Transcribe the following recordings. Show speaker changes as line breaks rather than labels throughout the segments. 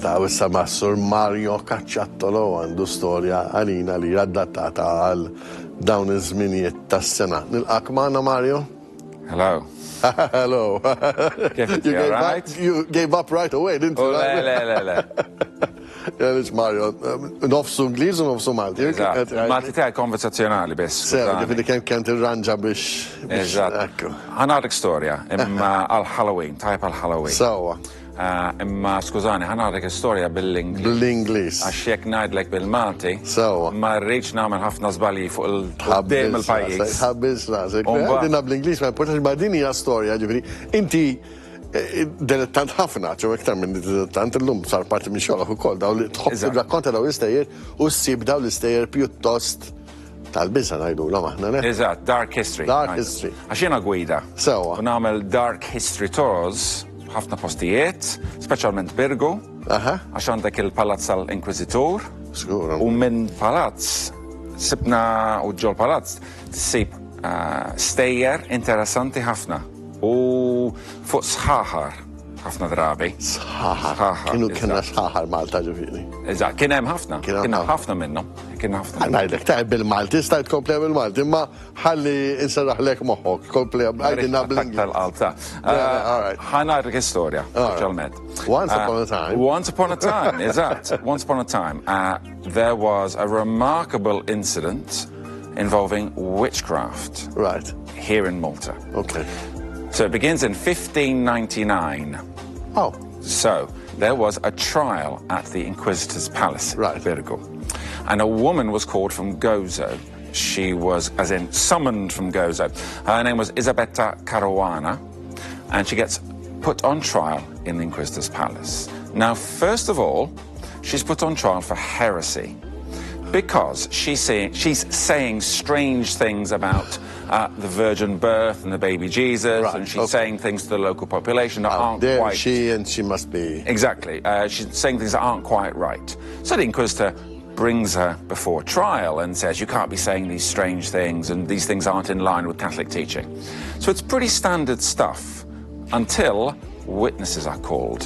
Malta u issa Massur Mario Cacciattolo għandu storja għalina li adattata għal dawn iż-żminijiet tas-sena. Nilqak magħna Mario?
Hello.
Hello.
You
gave up right away, didn't you?
le.
It's Mario. Nofsu Ingliż u nofsu Malti.
Malti tiegħi konversazzjonali biss.
Sew, ġifieri kemm kien tirranġa biex.
Eżatt. Ħanadek storja imma għal-Halloween, tajb għal-Halloween.
Sewwa.
Imma skużani, ħanadek istorja bil-Ingliż.
Bil-Ingliż.
Għax jekk ngħidlek bil-Malti.
Sewwa.
Ma rridx nagħmel ħafna żbalji fuq il-qudiem il-pajjiż.
Ħabbiż rasek. Dinna bl-Ingliż ma importanx ma din hija storja, ġifieri inti dilettant ħafna, ċew iktar minn dilettant illum sar parti minn xogħol ukoll daw li tħobb tirrakkonta daw l-istejjer u ssib daw l-istejjer pjuttost tal-biża ngħidulhom aħna, ne?
Eżatt, dark history.
Dark history.
Għax jiena gwida.
Sewwa.
U nagħmel dark history tours ħafna postijiet, speċjalment Birgu, għax għandek il-palazz tal-Inkwiżitur.
Skur.
U minn palazz sibna u ġol palazz tsib stejjer interessanti ħafna. U fuq sħaħar ħafna drabi.
Sħaħar. Kienu sħaħar Malta ġifieri.
Eżatt, kien hemm ħafna. Kien ħafna minnhom.
Ngħidlek ta' bil-Malti, stajt kompli bil-Malti, imma ħalli inserraħlek moħħok, kompli għajdinna bl-Ingliż.
Ħanarek istorja, speċjalment.
Once upon a time.
Once upon a time, eżatt. Once upon a time, there was a remarkable incident involving witchcraft.
Right.
Here in Malta.
Okay.
So it begins in 1599.
Oh.
So there was a trial at the Inquisitor's Palace,
right.
Birgu. And a woman was called from Gozo. She was, as in, summoned from Gozo. Her name was Elisabetta Caruana, and she gets put on trial in the Inquisitor's Palace. Now, first of all, she's put on trial for heresy, because she's saying strange things about the virgin birth and the baby Jesus, right, and she's saying things to the local population that aren't quite...
she must be...
Exactly. She's saying things that aren't quite right. So the Inquisitor brings her before trial and says, you can't be saying these strange things, and these things aren't in line with Catholic teaching. So it's pretty standard stuff until witnesses are called.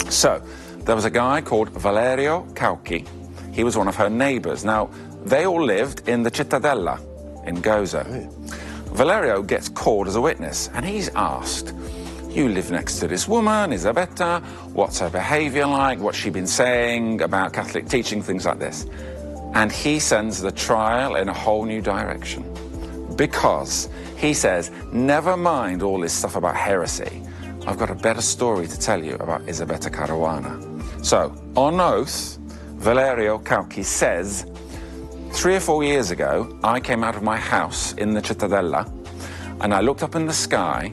So there was a guy called Valerio Cauchi. He was one of her neighbours. Now, they all lived in the Cittadella in Gozo. Valerio gets called as a witness, and he's asked, you live next to this woman, Elisabetta, what's her behaviour like, what's she been saying about Catholic teaching, things like this. And he sends the trial in a whole new direction, because he says, never mind all this stuff about heresy, I've got a better story to tell you about Elisabetta Caruana. So, on oath, Valerio Cauchi says, 3 or 4 years ago, I came out of my house in the Cittadella, and I looked up in the sky,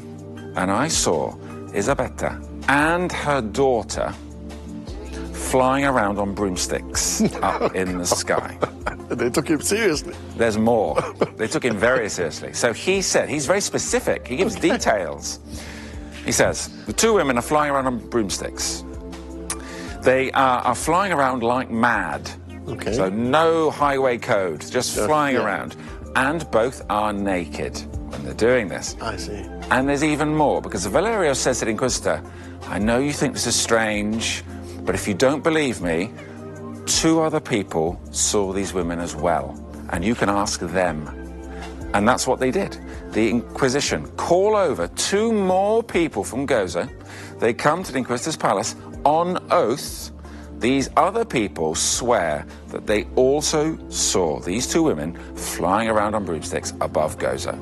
and I saw Elisabetta and her daughter flying around on broomsticks up in the sky.
They took him seriously.
There's more. They took him very seriously. So he said, he's very specific, he gives details. He says, the two women are flying around on broomsticks. They are flying around like mad.
Okay.
So no highway code, just flying around. And both are naked when they're doing this.
I see.
And there's even more, because Valerio says to the Inquisitor, I know you think this is strange, but if you don't believe me, 2 other people saw these women as well, and you can ask them. And that's what they did. The Inquisition call over 2 more people from Gozo. They come to the Inquisitor's Palace on oath. These other people swear that they also saw these 2 women flying around on broomsticks above Gozo.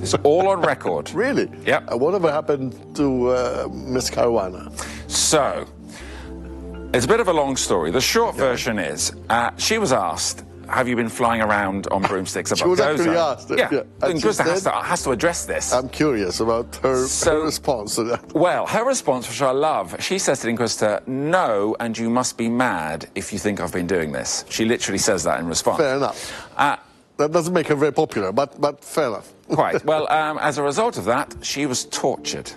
It's all on record.
Really?
Yep.
Whatever happened to Miss Caruana?
So, it's a bit of a long story. The short version is, she was asked, have you been flying around on broomsticks above Gozo?
She was actually asked.
Yeah. The Inquisitor has to address this.
I'm curious about her response to that.
Well, her response, which I love, she says to the Inquisitor, no, and you must be mad if you think I've been doing this. She literally says that in response.
Fair enough. That doesn't make her very popular, but fair enough.
Quite. Well, as a result of that, she was tortured.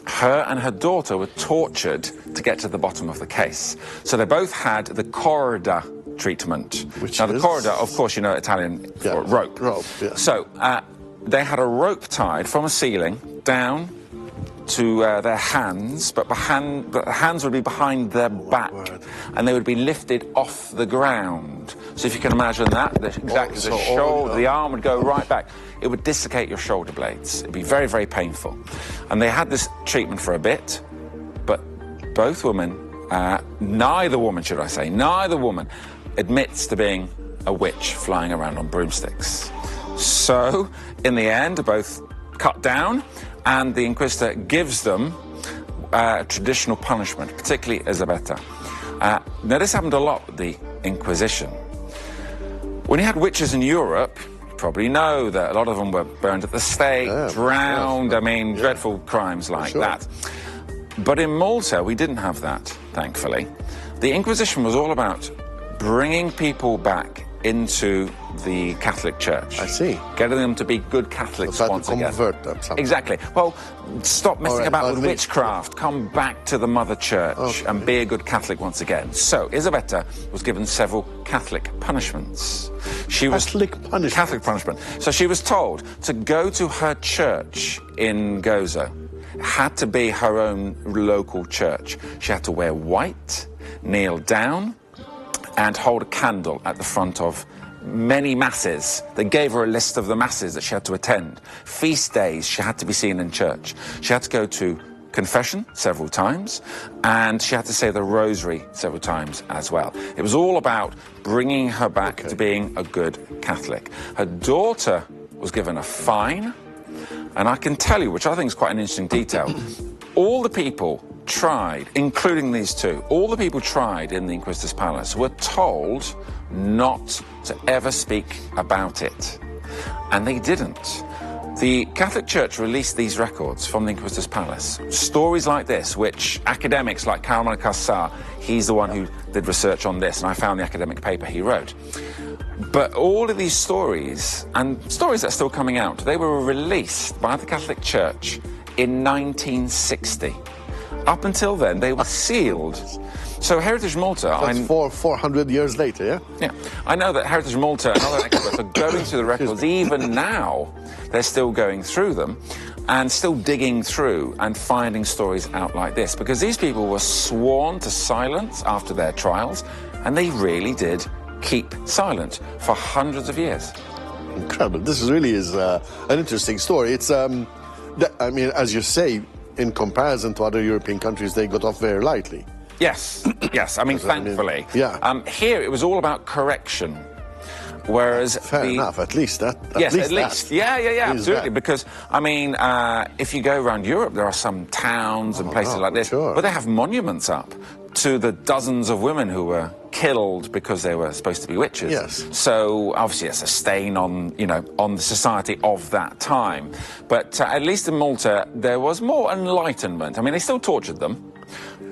Her and her daughter were tortured to get to the bottom of the case. So they both had the corda treatment. Now, the corda, of course, you know, Italian for rope.
Rope, yeah.
So they had a rope tied from a ceiling down to their hands, but the hands would be behind their back, and they would be lifted off the ground. So if you can imagine that, the arm would go right back. It would dislocate your shoulder blades. It'd be very, very painful. And they had this treatment for a bit, but both women, neither woman admits to being a witch flying around on broomsticks. So, in the end, they're both cut down, and the Inquisitor gives them traditional punishment, particularly Elisabetta. Now, this happened a lot with the Inquisition. When you had witches in Europe, you probably know that a lot of them were burned at the stake, drowned, dreadful crimes like that. But in Malta, we didn't have that, thankfully. The Inquisition was all about bringing people back into the Catholic Church.
I see.
Getting them to be good Catholics once again.
Convert them somehow.
Exactly. Well, stop messing about with witchcraft. Come back to the Mother Church and be a good Catholic once again. So, Elisabetta was given several Catholic punishments. Catholic punishment. So she was told to go to her church in Gozo. It had to be her own local church. She had to wear white, kneel down, and hold a candle at the front of many masses. They gave her a list of the masses that she had to attend. Feast days, she had to be seen in church. She had to go to confession several times, and she had to say the rosary several times as well. It was all about bringing her back to being a good Catholic. Her daughter was given a fine, and I can tell you, which I think is quite an interesting detail, all the people tried, including these two, all the people tried in the Inquisitor's Palace were told not to ever speak about it. And they didn't. The Catholic Church released these records from the Inquisitor's Palace. Stories like this, which academics like Carmine Cassar, he's the one who did research on this, and I found the academic paper he wrote. But all of these stories, and stories that are still coming out, they were released by the Catholic Church in 1960. Up until then, they were sealed. So Heritage Malta...
That's 400 years later, yeah?
Yeah. I know that Heritage Malta and other experts are going through the records. Even now, they're still going through them and still digging through and finding stories out like this, because these people were sworn to silence after their trials, and they really did keep silent for hundreds of years.
Incredible. This really is an interesting story. It's, as you say, in comparison to other European countries, they got off very lightly.
Yes, yes. Thankfully.
Yeah.
Here, it was all about correction, whereas
fair enough. At least that.
At least. Yeah, absolutely. That. Because if you go around Europe, there are some towns and places like this, but they have monuments up to the dozens of women who were killed because they were supposed to be witches.
Yes.
So obviously it's a stain on the society of that time. But at least in Malta there was more enlightenment. They still tortured them,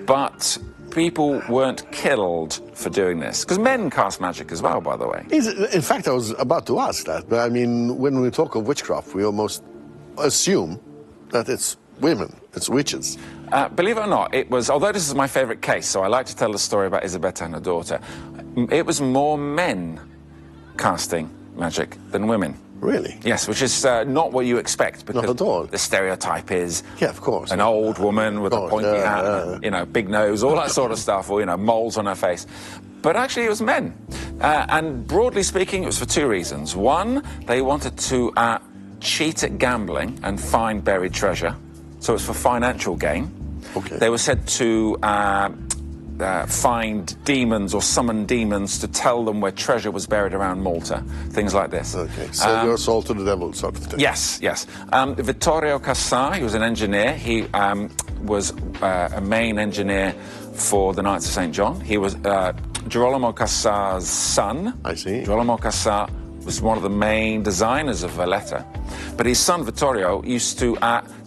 but people weren't killed for doing this. Because men cast magic as well, by the way.
In fact, I was about to ask that. But when we talk of witchcraft, we almost assume that it's women, it's witches.
Believe it or not, it was, although this is my favourite case, so I like to tell the story about Elisabetta and her daughter, it was more men casting magic than women.
Really?
Yes, which is not what you expect, because
not at all.
The stereotype is
of course,
an old woman with a pointy hat, and, big nose, all that sort of stuff, or moles on her face. But actually it was men. And broadly speaking, it was for two reasons. One, they wanted to cheat at gambling and find buried treasure. So it's for financial gain.
Okay.
They were said to find demons or summon demons to tell them where treasure was buried around Malta, things like this.
Okay, sell your soul to the devil, sort of thing.
Yes. Vittorio Cassar, he was an engineer. He was a main engineer for the Knights of St. John. He was Girolamo Cassar's son.
I see.
Girolamo Cassar was one of the main designers of Valletta. But his son, Vittorio, used to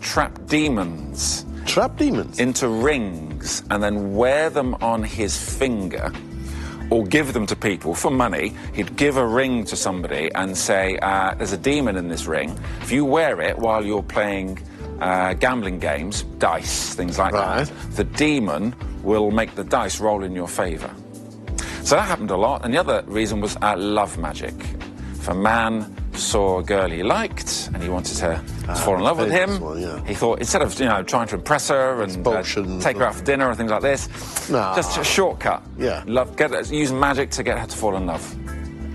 trap demons.
Trap demons?
Into rings and then wear them on his finger or give them to people for money. He'd give a ring to somebody and say, there's a demon in this ring. If you wear it while you're playing gambling games, dice, things like that, the demon will make the dice roll in your favour. So that happened a lot. And the other reason was love magic. If a man saw a girl he liked and he wanted to fall in love with him. He thought, instead of trying to impress her and take her out for dinner and things like this, just a shortcut.
Yeah.
Use magic to get her to fall in love.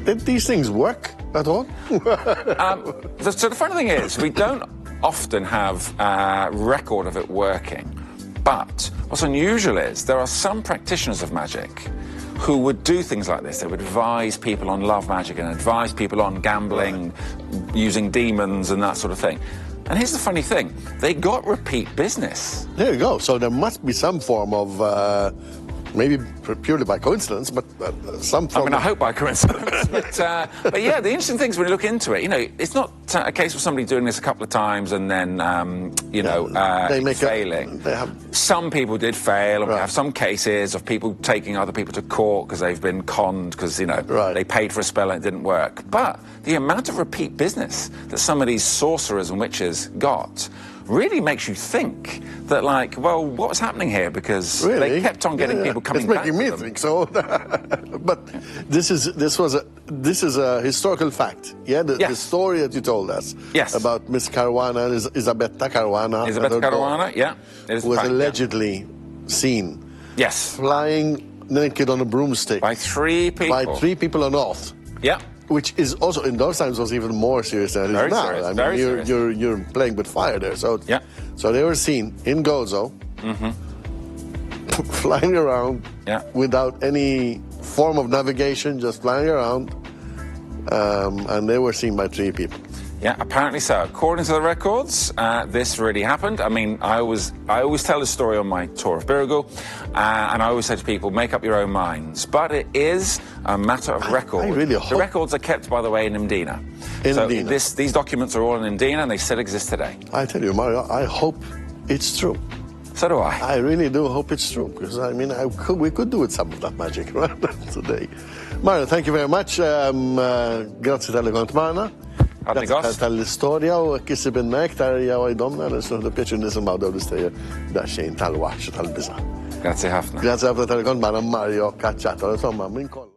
Did these things work at all?
So the funny thing is, we don't often have a record of it working. But what's unusual is there are some practitioners of magic who would do things like this. They would advise people on love magic and advise people on gambling, using demons and that sort of thing. And here's the funny thing, they got repeat business.
There you go. So there must be some form of, maybe purely by coincidence, but some form
I hope by coincidence. but yeah, the interesting thing is when you look into it, it's not a case of somebody doing this a couple of times and then, failing. Some people did fail, and we have some cases of people taking other people to court because they've been conned because, they paid for a spell and it didn't work. But the amount of repeat business that some of these sorcerers and witches got really makes you think that, what was happening here? Because they kept on getting people coming back.
It's making me think so. But this is a historical fact. Yeah, the story that you told us about Miss Caruana, Isabetta Caruana.
Isabetta Caruana,
who was allegedly seen flying naked on a broomstick
by 3 people.
By 3 people on oath.
Yeah.
Which is also, in those times, was even more serious than it is now.
Serious,
you're playing with fire there. So, so they were seen in Gozo, flying around without any form of navigation, just flying around, and they were seen by 3 people.
Yeah, apparently so. According to the records, this really happened. I mean, I always tell this story on my tour of Birugul, and I always say to people, make up your own minds. But it is a matter of record.
I really hope.
The records are kept, by the way, in Mdina. These documents are all in Mdina, and they still exist today.
I tell you, Mario, I hope it's true.
So do I.
I really do hope it's true, because, we could do with some of that magic right today. Mario, thank you very much. Grazie tal-li kont magħna. Tal-istoria u kisib inna iktar jgħajdomna l-istoria pieċu nisimaw daw l-istoria daċxejn tal-wax tal-biza.
Grazie ħafna.
Grazie ħafna tal-li kont magħna Mario Cacciato. Insomma, minn kollu.